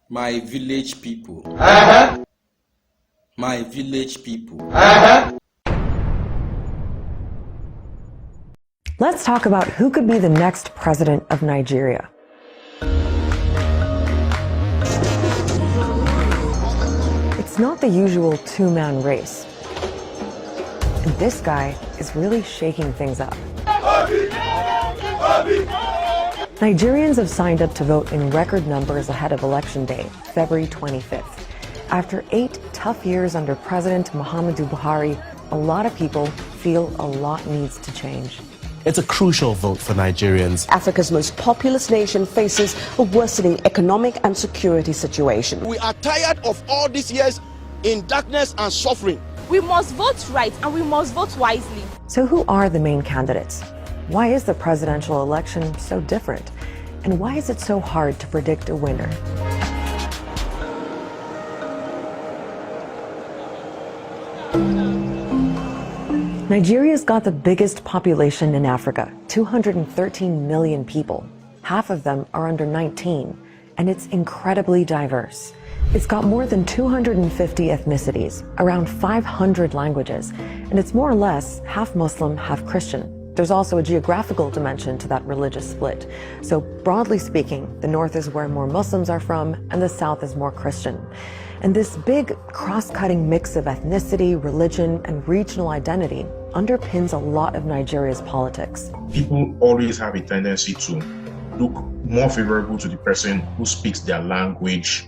My village people. My village people. Let's talk about who could be the next president of Nigeria. It's not the usual two-man race. And this guy is really shaking things up. Nigerians have signed up to vote in record numbers ahead of Election Day, February 25th. After 8 tough years under President Muhammadu Buhari, a lot of people feel a lot needs to change. It's a crucial vote for Nigerians. Africa's most populous nation faces a worsening economic and security situation. We are tired of all these years in darkness and suffering. We must vote right and we must vote wisely. So who are the main candidates? Why is the presidential election so different? And why is it so hard to predict a winner? Nigeria's got the biggest population in Africa, 213 million people. Half of them are under 19, and it's incredibly diverse. It's got more than 250 ethnicities, around 500 languages, and it's more or less half Muslim, half Christian. There's also a geographical dimension to that religious split. So broadly speaking, the north is where more Muslims are from, and the south is more Christian. And this big cross-cutting mix of ethnicity, religion, and regional identity underpins a lot of Nigeria's politics. People always have a tendency to look more favorable to the person who speaks their language,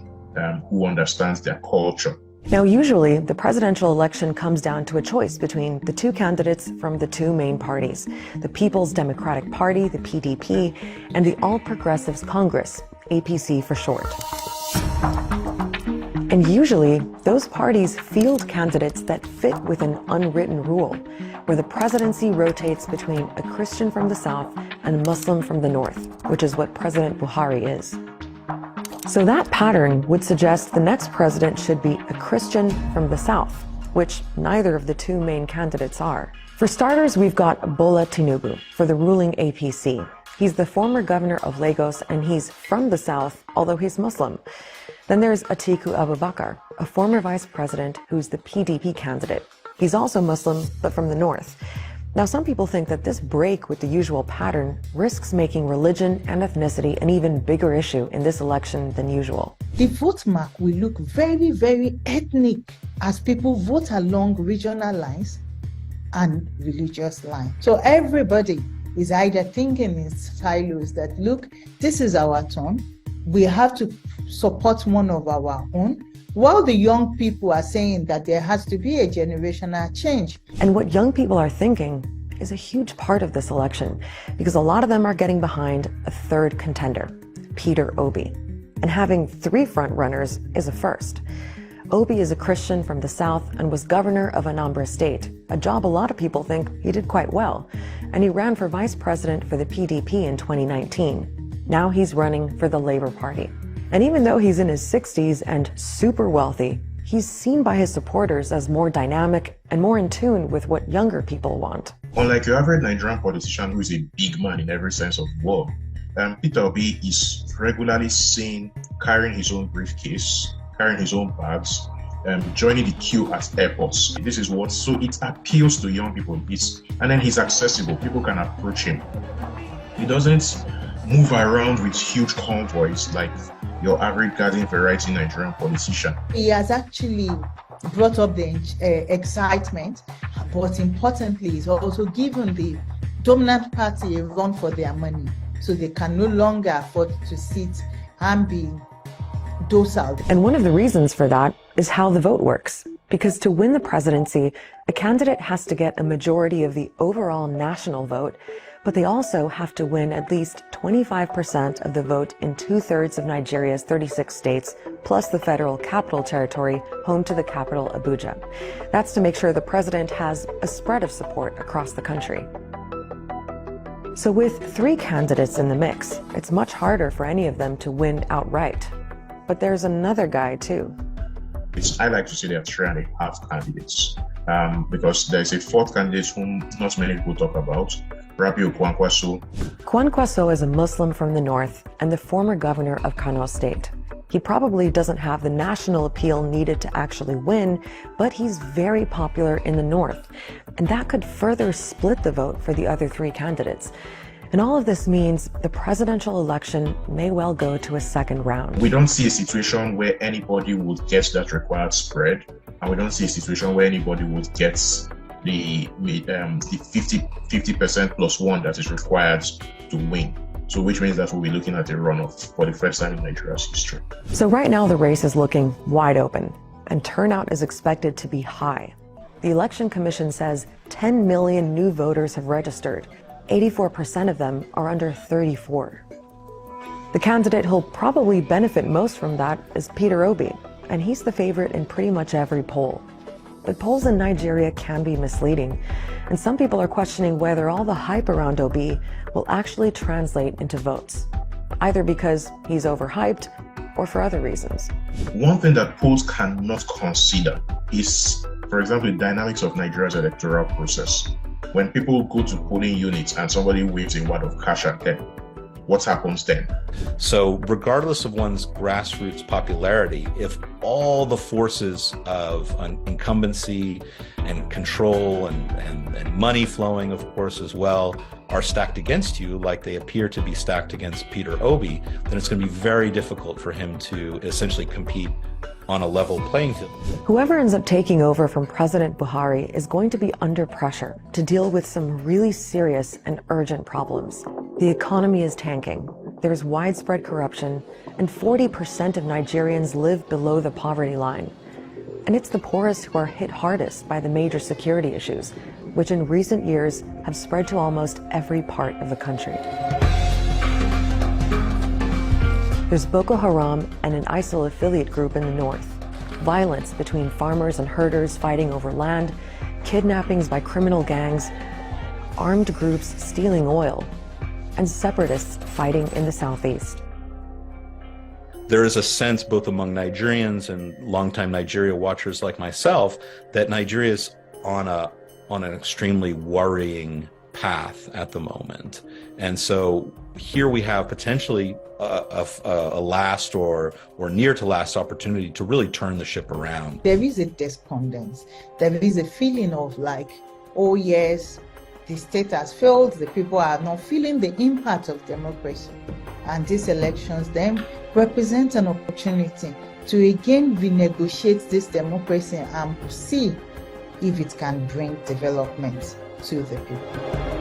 who understands their culture. Now, usually, the presidential election comes down to a choice between the two candidates from the two main parties, the People's Democratic Party, the PDP, and the All Progressives Congress, APC for short. And usually, those parties field candidates that fit with an unwritten rule, where the presidency rotates between a Christian from the south and a Muslim from the north, which is what President Buhari is. So that pattern would suggest the next president should be a Christian from the south, which neither of the two main candidates are. For starters, we've got Bola Tinubu for the ruling APC. He's the former governor of Lagos, and he's from the south, although he's Muslim. Then there's Atiku Abubakar, a former vice president who's the PDP candidate. He's also Muslim, but from the north. Now, some people think that this break with the usual pattern risks making religion and ethnicity an even bigger issue in this election than usual. The vote mark will look very, very ethnic as people vote along regional lines and religious lines. So everybody is either thinking in silos that, look, this is our turn. We have to support one of our own, while the young people are saying that there has to be a generational change. And what young people are thinking is a huge part of this election, because a lot of them are getting behind a third contender, Peter Obi. And having 3 front runners is a first. Obi is a Christian from the south and was governor of Anambra State, a job a lot of people think he did quite well. And he ran for vice president for the PDP in 2019. Now he's running for the Labour Party. And even though he's in his 60s and super wealthy, he's seen by his supporters as more dynamic and more in tune with what younger people want. Unlike your average Nigerian politician who is a big man in every sense of the word, Peter Obi is regularly seen carrying his own briefcase, carrying his own bags, joining the queue at airports. This is what, so it appeals to young people. And then he's accessible, people can approach him. He doesn't move around with huge convoys like your average garden variety Nigerian politician. He has actually brought up the excitement, but importantly, he's also given the dominant party a run for their money, so they can no longer afford to sit and be docile. And one of the reasons for that is how the vote works. Because to win the presidency, a candidate has to get a majority of the overall national vote, but they also have to win at least 25% of the vote in 2/3 of Nigeria's 36 states, plus the federal capital territory, home to the capital, Abuja. That's to make sure the president has a spread of support across the country. So with 3 candidates in the mix, it's much harder for any of them to win outright. But there's another guy too. I like to say there are 3.5 candidates, because there's a 4th candidate whom not many people talk about, Rabiu Kwankwaso. Kwankwaso is a Muslim from the north and the former governor of Kano State. He probably doesn't have the national appeal needed to actually win, but he's very popular in the North, and that could further split the vote for the other three candidates. And all of this means the presidential election may well go to a second round. We don't see a situation where anybody would get that required spread, and we don't see a situation where anybody would get the 50% plus one that is required to win. So which means that we'll be looking at a runoff for the first time in Nigeria's history. So right now the race is looking wide open, and turnout is expected to be high. The Election Commission says 10 million new voters have registered. 84% of them are under 34. The candidate who'll probably benefit most from that is Peter Obi, and he's the favorite in pretty much every poll. But polls in Nigeria can be misleading, and some people are questioning whether all the hype around Obi will actually translate into votes, either because he's overhyped or for other reasons. One thing that polls cannot consider is, for example, the dynamics of Nigeria's electoral process. When people go to polling units and somebody waves a wad of cash at them, what happens then? So regardless of one's grassroots popularity, if all the forces of incumbency and control and money flowing, of course, as well, are stacked against you, like they appear to be stacked against Peter Obi, then it's going to be very difficult for him to essentially compete on a level playing field. Whoever ends up taking over from President Buhari is going to be under pressure to deal with some really serious and urgent problems. The economy is tanking, there's widespread corruption, and 40% of Nigerians live below the poverty line. And it's the poorest who are hit hardest by the major security issues, which in recent years have spread to almost every part of the country. There's Boko Haram and an ISIL affiliate group in the north, violence between farmers and herders fighting over land, kidnappings by criminal gangs, armed groups stealing oil, and separatists fighting in the southeast. There is a sense, both among Nigerians and longtime Nigeria watchers like myself, that Nigeria is on an extremely worrying path at the moment. And so here we have potentially a last or near to last opportunity to really turn the ship around. There is a despondence. There is a feeling of like, oh yes, the state has failed, the people are not feeling the impact of democracy. And these elections then represent an opportunity to again renegotiate this democracy and see if it can bring development to the people.